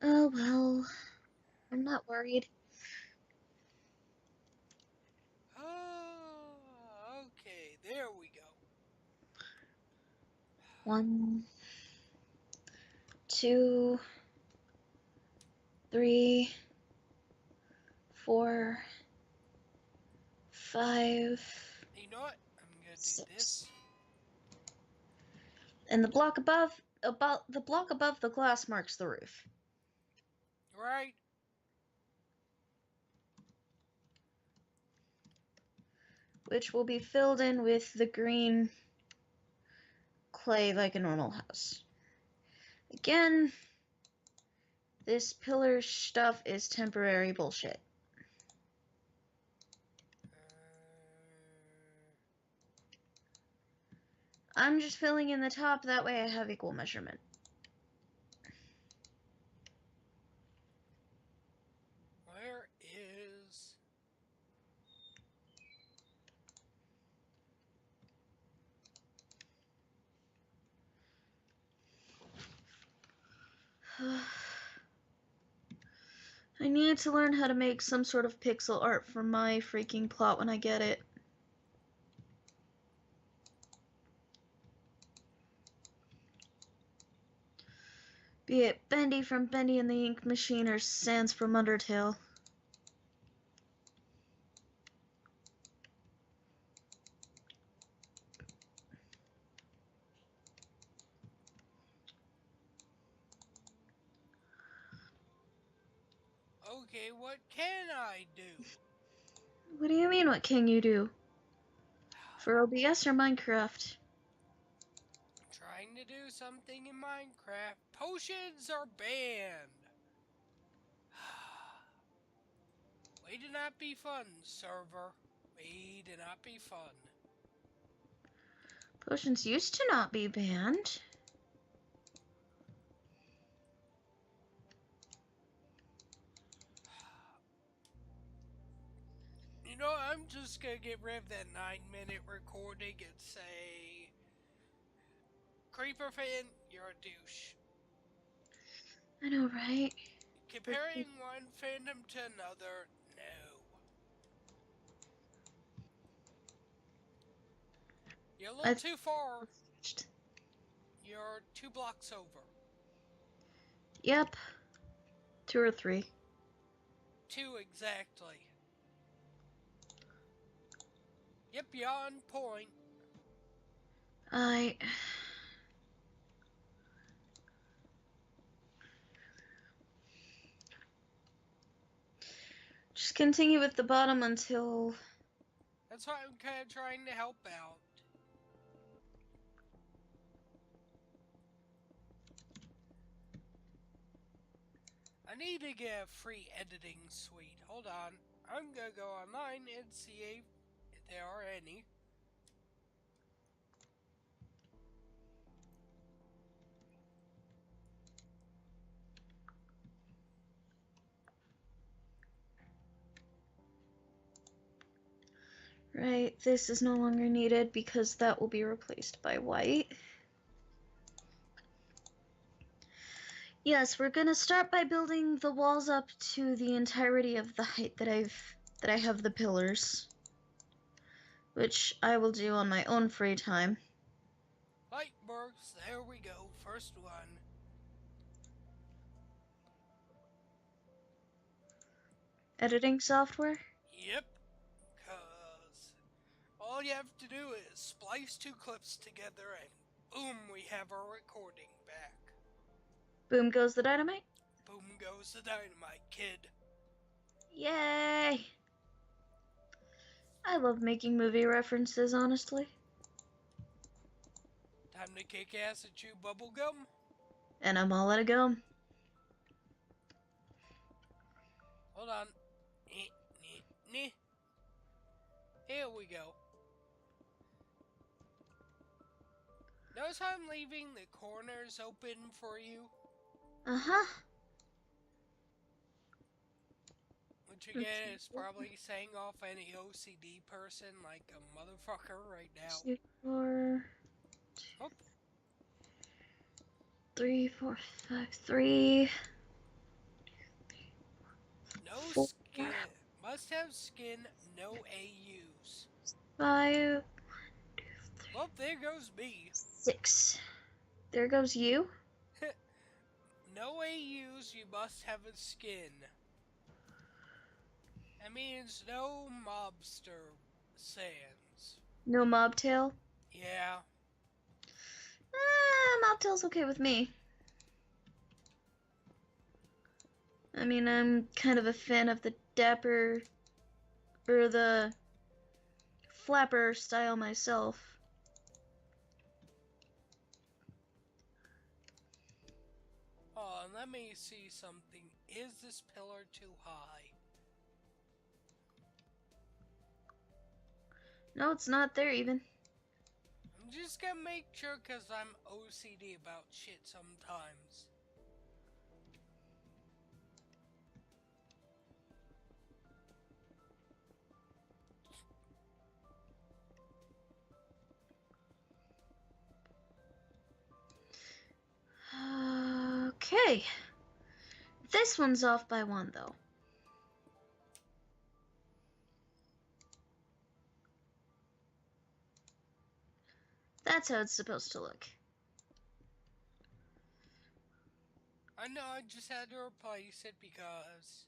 Oh, well, I'm not worried. Oh, okay, there we go. 1, 2, 3, 4, 5, You know what? I'm gonna do 6. this. And the block above the glass marks the roof, Right? which will be filled in with the green clay like a normal house. Again, this pillar stuff is temporary bullshit. I'm just filling in the top, that way I have equal measurement. Where is... I need to learn how to make some sort of pixel art for my freaking plot when I get it. Be it Bendy from Bendy and the Ink Machine or Sans from Undertale. Okay, what can I do? What do you mean, what can you do? For OBS or Minecraft? Trying to do something in Minecraft. Potions are banned. Way to not be fun, server. Way to not be fun. Potions used to not be banned. You know, I'm just gonna get rid of that 9-minute recording and say, Creeper fan, you're a douche. I know, right? Comparing one fandom to another, no. You're a little I've too far. switched. You're 2 blocks over. Yep. 2 or 3. 2 exactly. Yep, you're on point. I just continue with the bottom until That's why I'm kind of trying to help out. I need to get a free editing suite. Hold on. I'm gonna go online and see if there are any. right, this is no longer needed because that will be replaced by white. Yes, we're gonna start by building the walls up to the entirety of the height that I have the pillars, which I will do on my own free time. Lightworks, there we go. First one. Editing software? Yep. Cause all you have to do is splice 2 clips together and boom, we have our recording back. Boom goes the dynamite. Boom goes the dynamite, kid. Yay! I love making movie references, honestly. Time to kick ass and chew bubblegum. And I'm all let it go. Hold on. Here we go. Notice how I'm leaving the corners open for you? Uh-huh. Which again is probably saying off any OCD person like a motherfucker right now. 2, 4, Oh, 3, 4, 5, 3. Must have skin, no AUs. 5, Well, there goes me. 6. There goes you. No AUs, you must have a skin. That means no mobster sands. No Mobtail. Yeah. Mobtail's okay with me. I mean, I'm kind of a fan of the dapper or the flapper style myself. Oh, and let me see something. Is this pillar too high? No, it's not there even. I'm just gonna make sure because I'm OCD about shit sometimes. Okay. This one's off by 1, though. That's how it's supposed to look. I know, I just had to replace it because...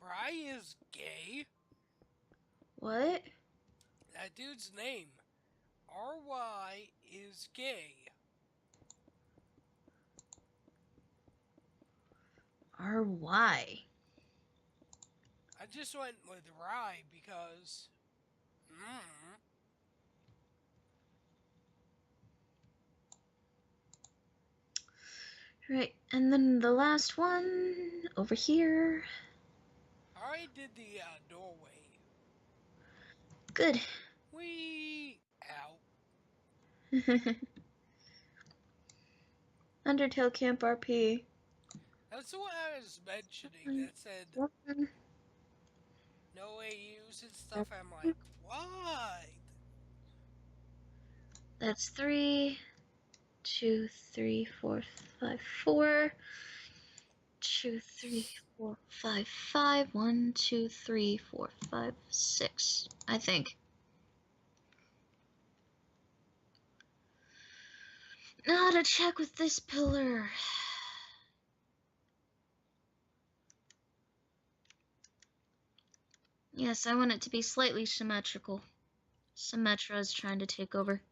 Bry is gay? What? That dude's name. RY is gay. RY. I just went with Rye because... Right, and then the last one over here. I already did the doorway. Good. Wee! Ow. Undertale Camp RP. That's what I was mentioning. That said no AUs and stuff. I'm like, why? That's 3, 2, 3, 4, 5, 4. 2, 3, 4, 5, 5. 1, 2, 3, 4, 5, 6. I think. Now to check with this pillar. Yes, I want it to be slightly symmetrical. Symmetra is trying to take over.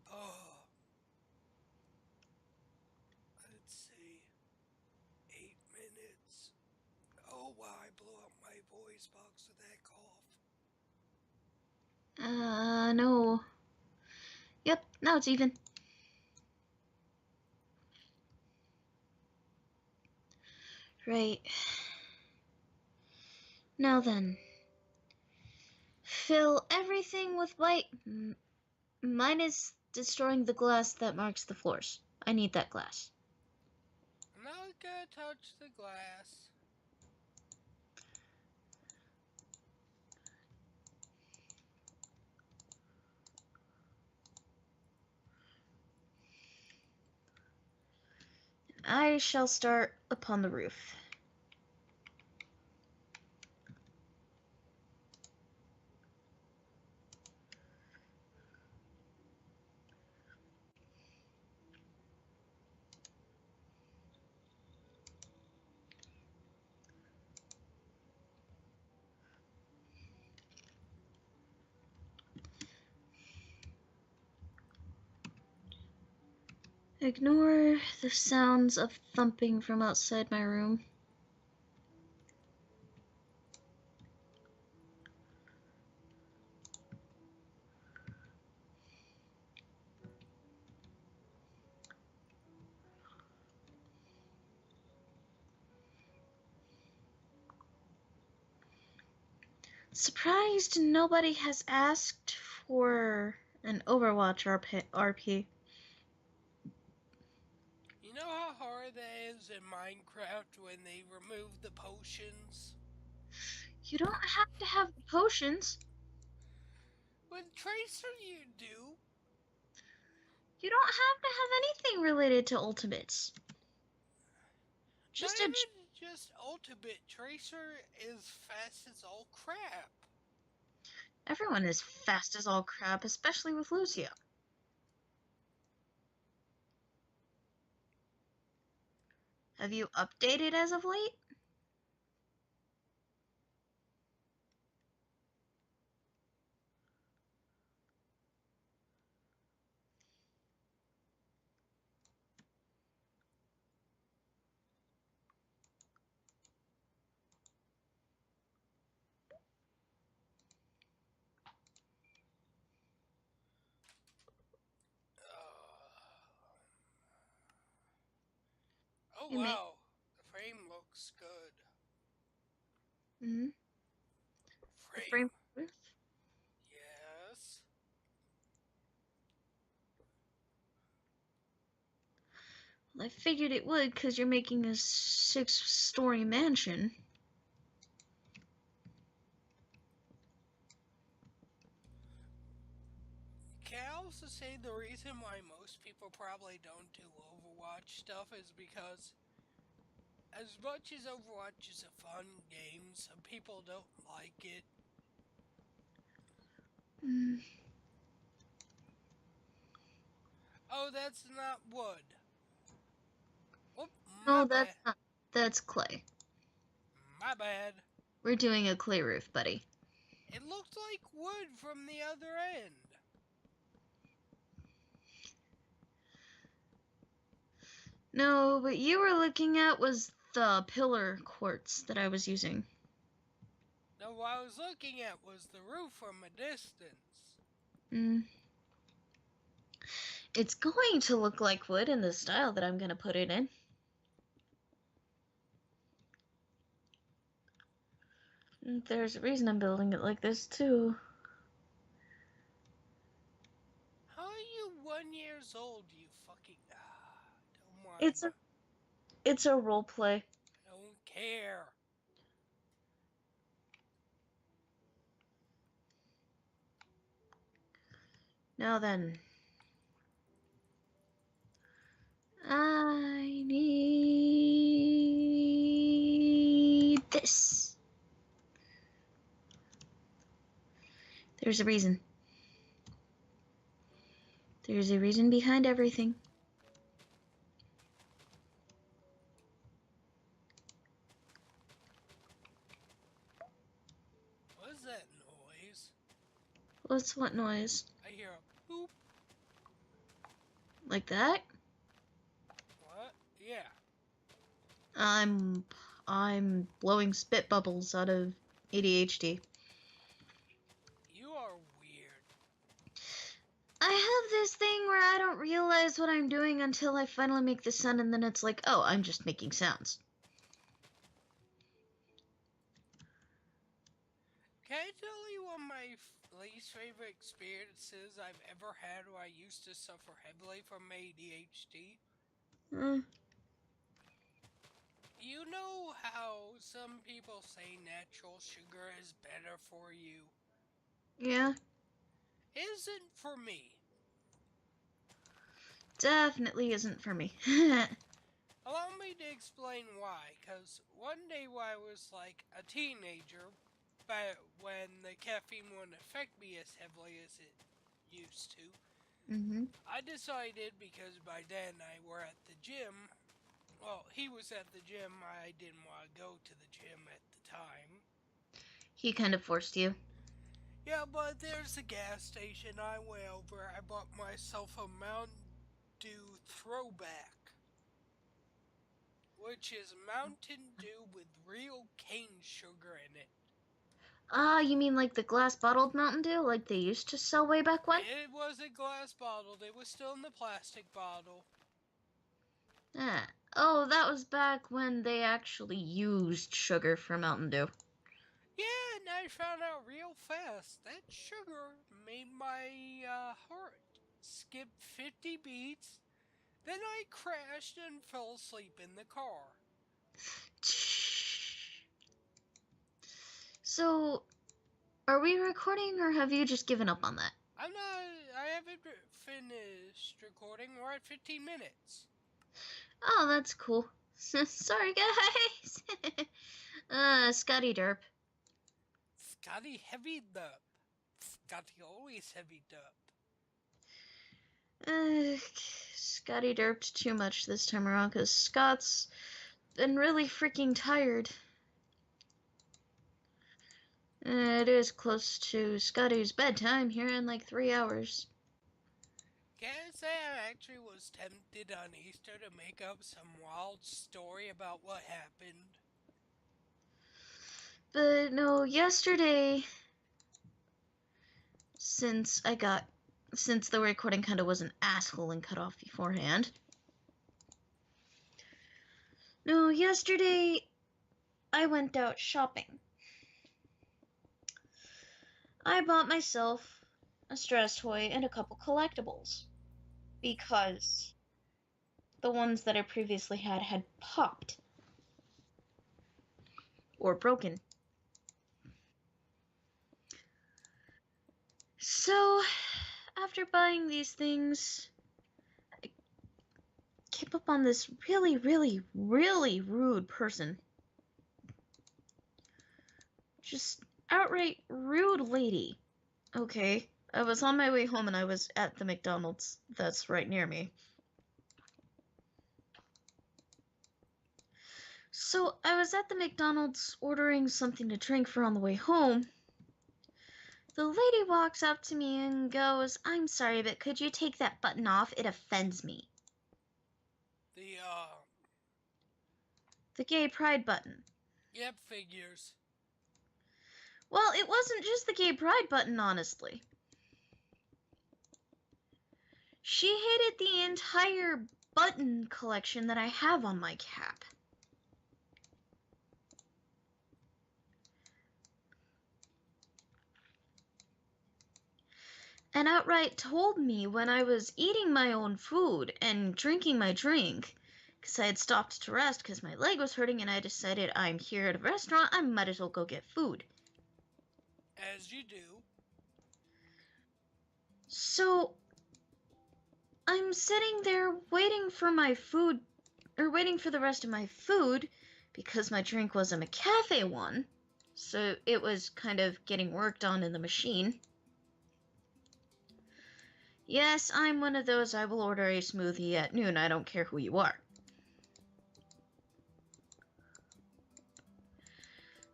Oh. Let's see. 8 minutes. Oh, wow, I blew up my voice box with that cough. No. Yep, now it's even. Right. Now then. Fill everything with white. Mine is destroying the glass that marks the floors. I need that glass. I'm not gonna touch the glass. I shall start upon the roof. Ignore the sounds of thumping from outside my room. Surprised nobody has asked for an Overwatch RP. You know how hard that is in Minecraft when they remove the potions? You don't have to have the potions. With Tracer, you do. You don't have to have anything related to ultimates. Not Just a. even just ultimate. Tracer is fast as all crap. Everyone is fast as all crap, especially with Lucio. Have you updated as of late? Oh You may. wow, the frame looks good. Mm-hmm. The Frame. frame roof. Yes. I figured it would because you're making a 6-story mansion. Can I also say the reason why most people probably don't do Overwatch stuff is because as much as Overwatch is a fun game, some people don't like it. Mm. Oh, that's not wood. Whoop, my No, bad. that's clay. My bad. We're doing a clay roof, buddy. It looked like wood from the other end. No, what you were looking at was the pillar quartz that I was using. No, what I was looking at was the roof from a distance. Mm. It's going to look like wood in the style that I'm going to put it in. There's a reason I'm building it like this, too. How are you 1 year old, you fucking... don't mind. It's a role play. I don't care. Now then. I need this. There's a reason. There's a reason behind everything. What is that noise? What's what noise? I hear a boop. Like that? What? Yeah. I'm blowing spit bubbles out of ADHD. You are weird. I have this thing where I don't realize what I'm doing until I finally make the sound, and then it's like, oh, I'm just making sounds. Can I tell you one of my least favorite experiences I've ever had where I used to suffer heavily from ADHD? Mm, You know how some people say natural sugar is better for you? yeah, Isn't for me. definitely isn't for me. Allow me to explain why, because one day when I was like a teenager, but when the caffeine wouldn't affect me as heavily as it used to, Mm-hmm. I decided, because by then I were at the gym, well, he was at the gym, I didn't want to go to the gym at the time. He kind of forced you. Yeah, but there's a gas station. I went over, I bought myself a Mountain Dew throwback, which is Mountain Dew with real cane sugar in it. Ah, you mean like the glass bottled Mountain Dew, like they used to sell way back when? It wasn't glass bottled, it was still in the plastic bottle. Ah. Oh, that was back when they actually used sugar for Mountain Dew. Yeah, and I I found out real fast that sugar made my heart skip 50 beats. Then I crashed and fell asleep in the car. So, are we recording or have you just given up on that? I haven't finished recording. We're at 15 minutes. Oh, that's cool. Sorry, guys. Scotty Derp. Scotty heavy dup. Scotty always heavy dup. Scotty derped too much this time around because Scott's been really freaking tired. It is close to Scotty's bedtime here in like 3 hours. Can't say I actually was tempted on Easter to make up some wild story about what happened. But no, yesterday, since the recording kind of was an asshole and cut off beforehand. No, yesterday I went out shopping. I bought myself a stress toy and a couple collectibles because the ones that I previously had popped or broken. So, after buying these things, I came up on this really, really, really rude person. Just outright rude lady. Okay, I was on my way home and I was at the McDonald's that's right near me. So I was at the McDonald's ordering something to drink for on the way home. The lady walks up to me and goes, "I'm sorry, but could you take that button off? It offends me." The gay pride button. Yep, figures. Well, it wasn't just the gay pride button, honestly. She hated the entire button collection that I have on my cap. And outright told me when I was eating my own food and drinking my drink, because I had stopped to rest because my leg was hurting and I decided I'm here at a restaurant, I might as well go get food. As you do. So, I'm sitting there waiting for my food, or waiting for the rest of my food, because my drink was a McCafe one, so it was kind of getting worked on in the machine. Yes, I'm one of those, I will order a smoothie at noon, I don't care who you are.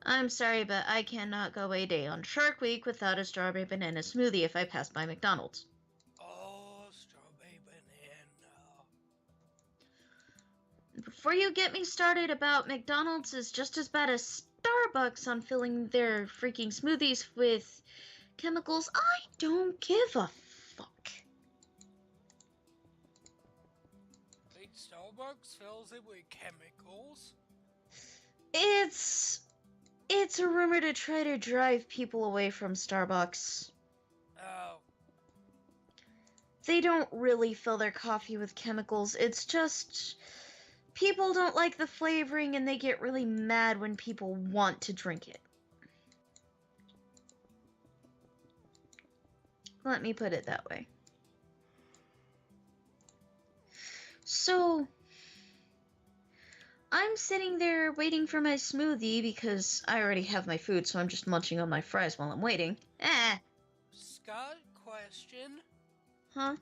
I'm sorry, but I cannot go a day on Shark Week without a strawberry banana smoothie if I pass by McDonald's. Oh, strawberry banana. Before you get me started about McDonald's is just as bad as Starbucks on filling their freaking smoothies with chemicals, I don't give a fuck. Wait, Starbucks fills it with chemicals? It's a rumor to try to drive people away from Starbucks. Oh. They don't really fill their coffee with chemicals, it's just people don't like the flavoring and they get really mad when people want to drink it. Let me put it that way. So, I'm sitting there waiting for my smoothie because I already have my food, so I'm just munching on my fries while I'm waiting. Scott, question? Huh?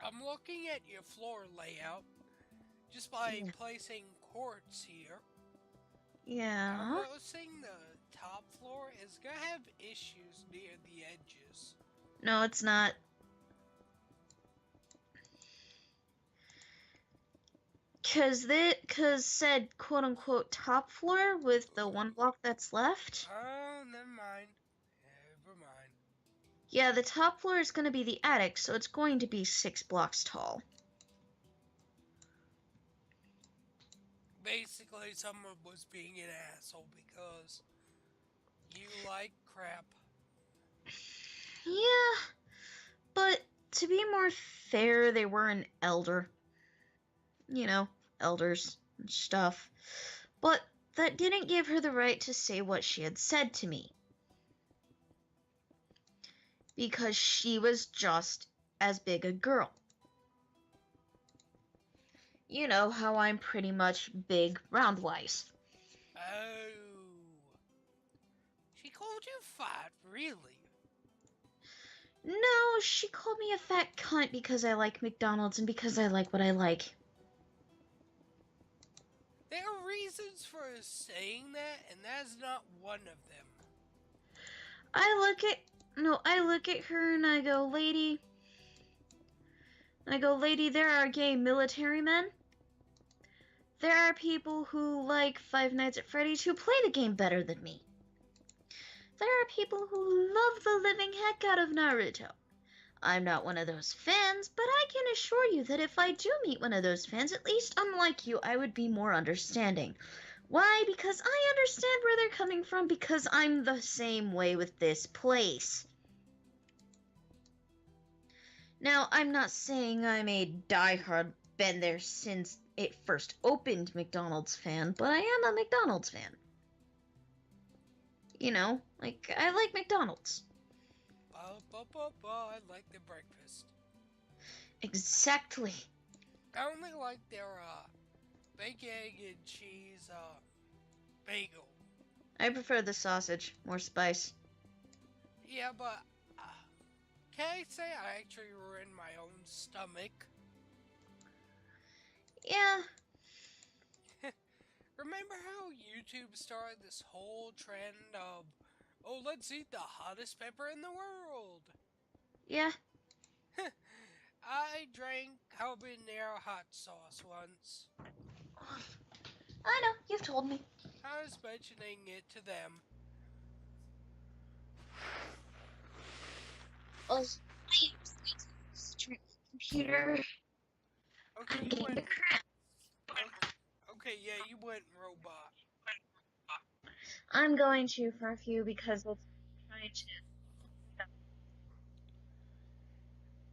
I'm looking at your floor layout just by placing quartz here. Yeah. I'm noticing the top floor is gonna have issues near the edges. No, it's not. Cause said quote unquote top floor with the one block that's left. Oh, never mind. Never mind. Yeah, the top floor is gonna be the attic, so it's going to be 6 blocks tall. Basically, someone was being an asshole because You like crap. Yeah, but to be more fair, they were an elder. You know, elders and stuff. But that didn't give her the right to say what she had said to me. Because she was just as big a girl. You know how I'm pretty much big round-wise. Oh. She called you fat, really? No, she called me a fat cunt because I like McDonald's and because I like what I like. There are reasons for saying that, and that's not one of them. I look at her and I go, lady, there are gay military men. There are people who like Five Nights at Freddy's who play the game better than me. There are people who love the living heck out of Naruto. I'm not one of those fans, but I can assure you that if I do meet one of those fans, at least unlike you, I would be more understanding. Why? Because I understand where they're coming from, because I'm the same way with this place. Now, I'm not saying I'm a diehard been there since it first opened McDonald's fan, but I am a McDonald's fan. You know, like, I like McDonald's. I like the breakfast. Exactly. I only like their bacon, egg, and cheese bagel. I prefer the sausage, more spice. Yeah, but can I say I actually ruined my own stomach? Yeah. Remember how YouTube started this whole trend of, oh, let's eat the hottest pepper in the world? Yeah. I drank habanero hot sauce once. I know, you've told me. I was mentioning it to them. I use the computer. Okay, I'm you getting went. the crap. Okay, yeah, you went robot. I'm going to for a few because it's trying to.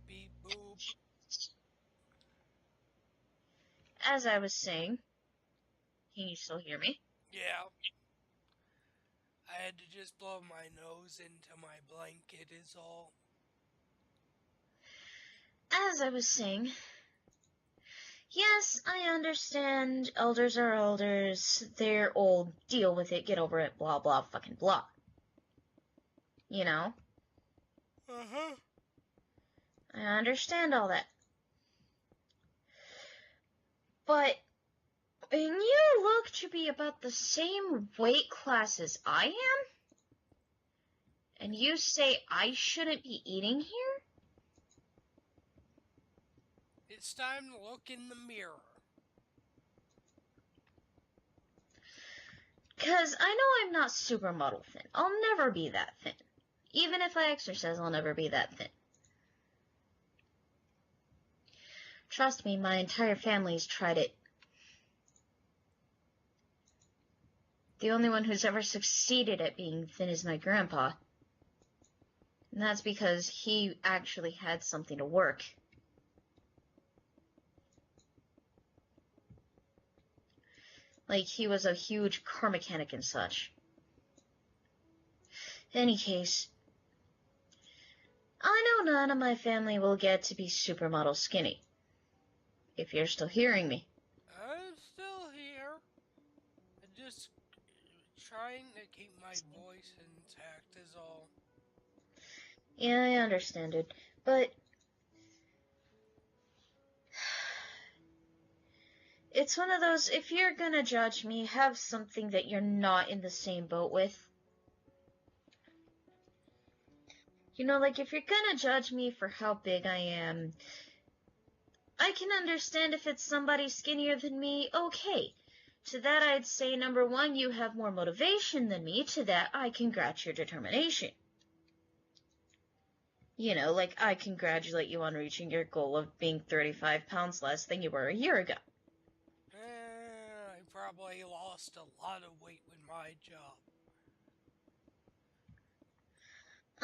Beep boop. As I was saying, can you still hear me? Yeah. I had to just blow my nose into my blanket, is all. As I was saying, yes, I understand elders are elders, they're old, deal with it, get over it, blah blah fucking blah. You know? Uh-huh. I understand all that. But when you look to be about the same weight class as I am, and you say I shouldn't be eating here? It's time to look in the mirror. Because I know I'm not supermodel thin. I'll never be that thin. Even if I exercise, I'll never be that thin. Trust me, my entire family's tried it. The only one who's ever succeeded at being thin is my grandpa. And that's because he actually had something to work. Like, he was a huge car mechanic and such. In any case, I know none of my family will get to be supermodel skinny. If you're still hearing me. I'm still here. I'm just trying to keep my voice intact, is all. Yeah, I understand it. But it's one of those, if you're gonna judge me, have something that you're not in the same boat with. You know, like, if you're gonna judge me for how big I am, I can understand if it's somebody skinnier than me, okay. To that I'd say, number one, you have more motivation than me. To that, I congratulate your determination. You know, like, I congratulate you on reaching your goal of being 35 pounds less than you were a year ago. I probably lost a lot of weight with my job.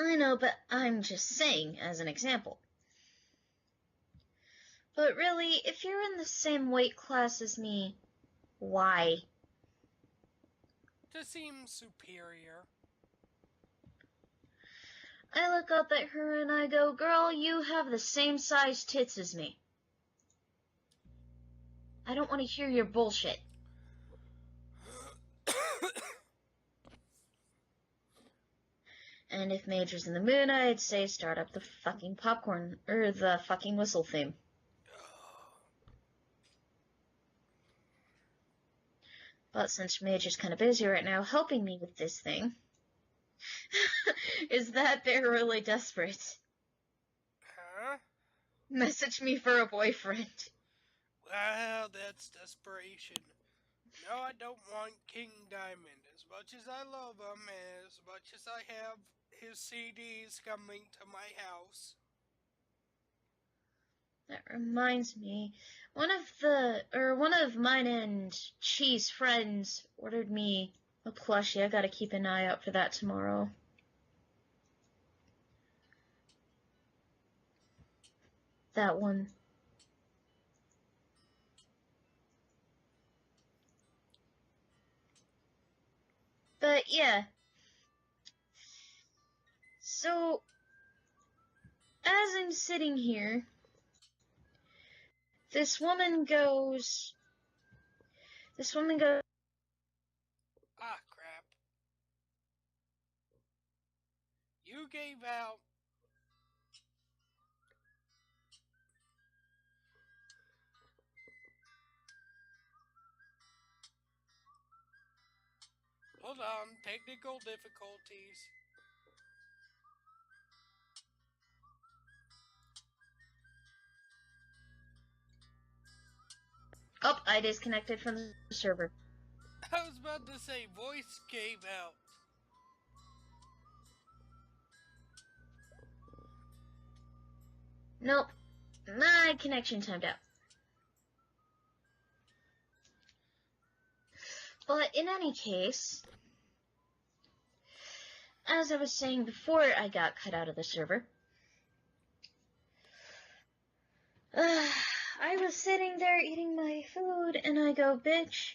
I know, but I'm just saying as an example. But really, if you're in the same weight class as me, why? To seem superior. I look up at her and I go, girl, you have the same size tits as me. I don't want to hear your bullshit. And if Major's in the mood, I'd say start up the fucking popcorn, or the fucking whistle theme. But since Major's kind of busy right now helping me with this thing, is that bear really desperate? Huh? Message me for a boyfriend. Well, that's desperation. No, I don't want King Diamond. As much as I love him, and as much as I have his CDs coming to my house. That reminds me, one of mine and Chi's friends ordered me a plushie. I gotta keep an eye out for that tomorrow. That one. But yeah. So, as I'm sitting here, this woman goes, Ah, crap. You gave out. Hold on, technical difficulties. oh, I disconnected from the server. I was about to say, voice gave out. Nope, my connection timed out. But in any case, as I was saying before I got cut out of the server, I was sitting there eating my food, and I go, bitch,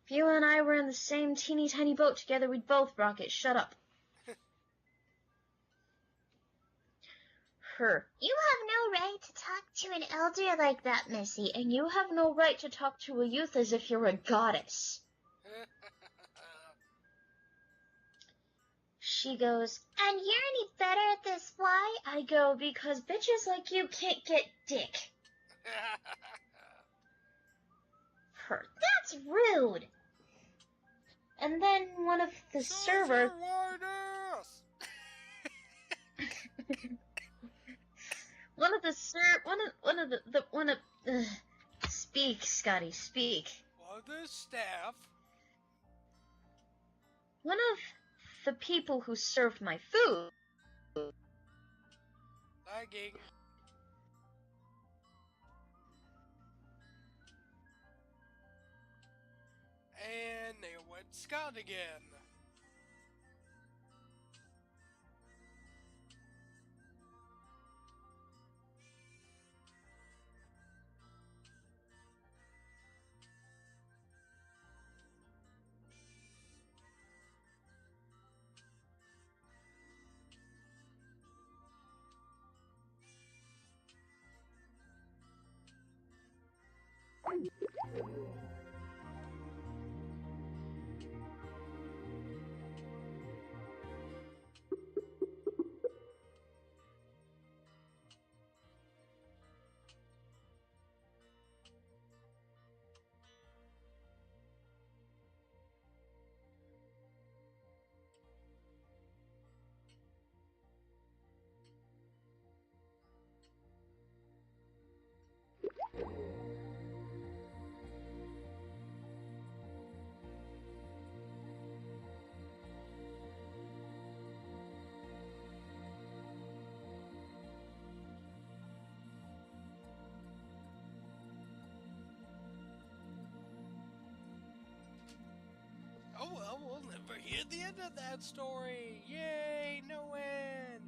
if you and I were in the same teeny tiny boat together, we'd both rocket. Shut up. Her. You have no right to talk to an elder like that, Missy, and you have no right to talk to a youth as if you're a goddess. She goes, and you're any better at this, why? I go, because bitches like you can't get dick. Her. That's rude. And then one of the server... Speak, Scotty, speak. Well, the staff. One of the people who served my food. Lagging. And there went Scott again. We'll never hear the end of that story. Yay, no end.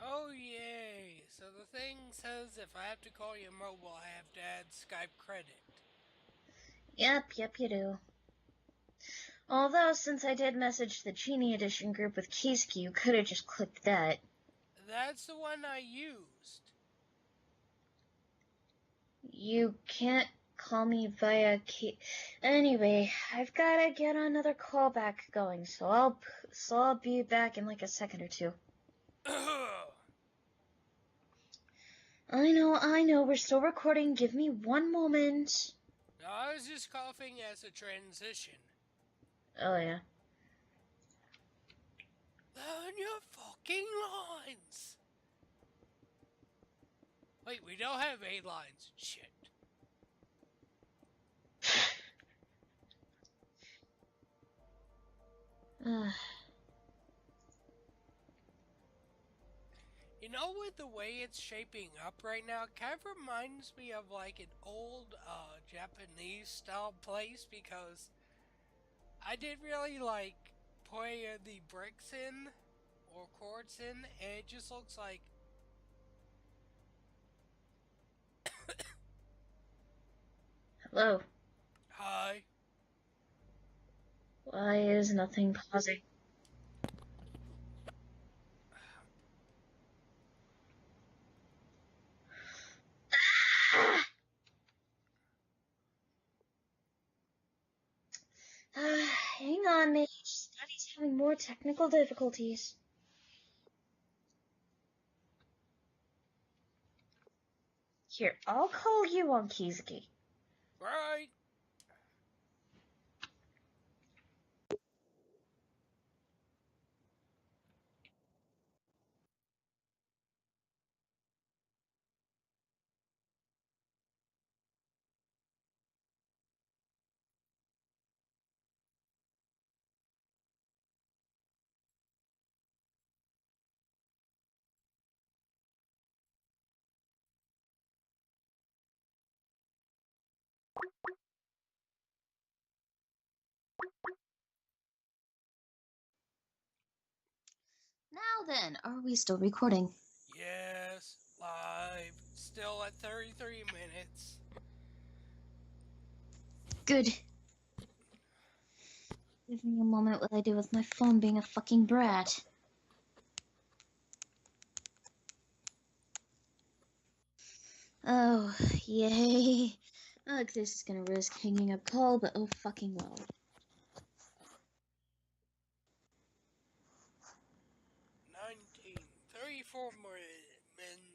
Oh, yay. So the thing says if I have to call you mobile, I have to add Skype credit. Yep, you do. Although, since I did message the Genie Edition group with Keisuke, you could have just clicked that. That's the one I used. You can't call me via Anyway, I've gotta get another callback going, so I'll be back in like a second or two. I know, we're still recording. Give me one moment. No, I was just coughing as a transition. Oh, yeah. Learn your fucking lines! Wait, we don't have 8 lines. Shit. You know, with the way it's shaping up right now, it kind of reminds me of like an old Japanese style place, because I did really like putting the bricks in or quartz in, and it just looks like Hello. hi. Why is nothing pausing? Hang on, Mage. Study's having more technical difficulties. Here, I'll call you on Keisuke. Right. Now then, are we still recording? Yes, live. Still at 33 minutes. Good. Give me a moment while I deal with my phone being a fucking brat. Oh, yay. Ugh, this is gonna risk hanging up call, but oh fucking well. 34 more minutes.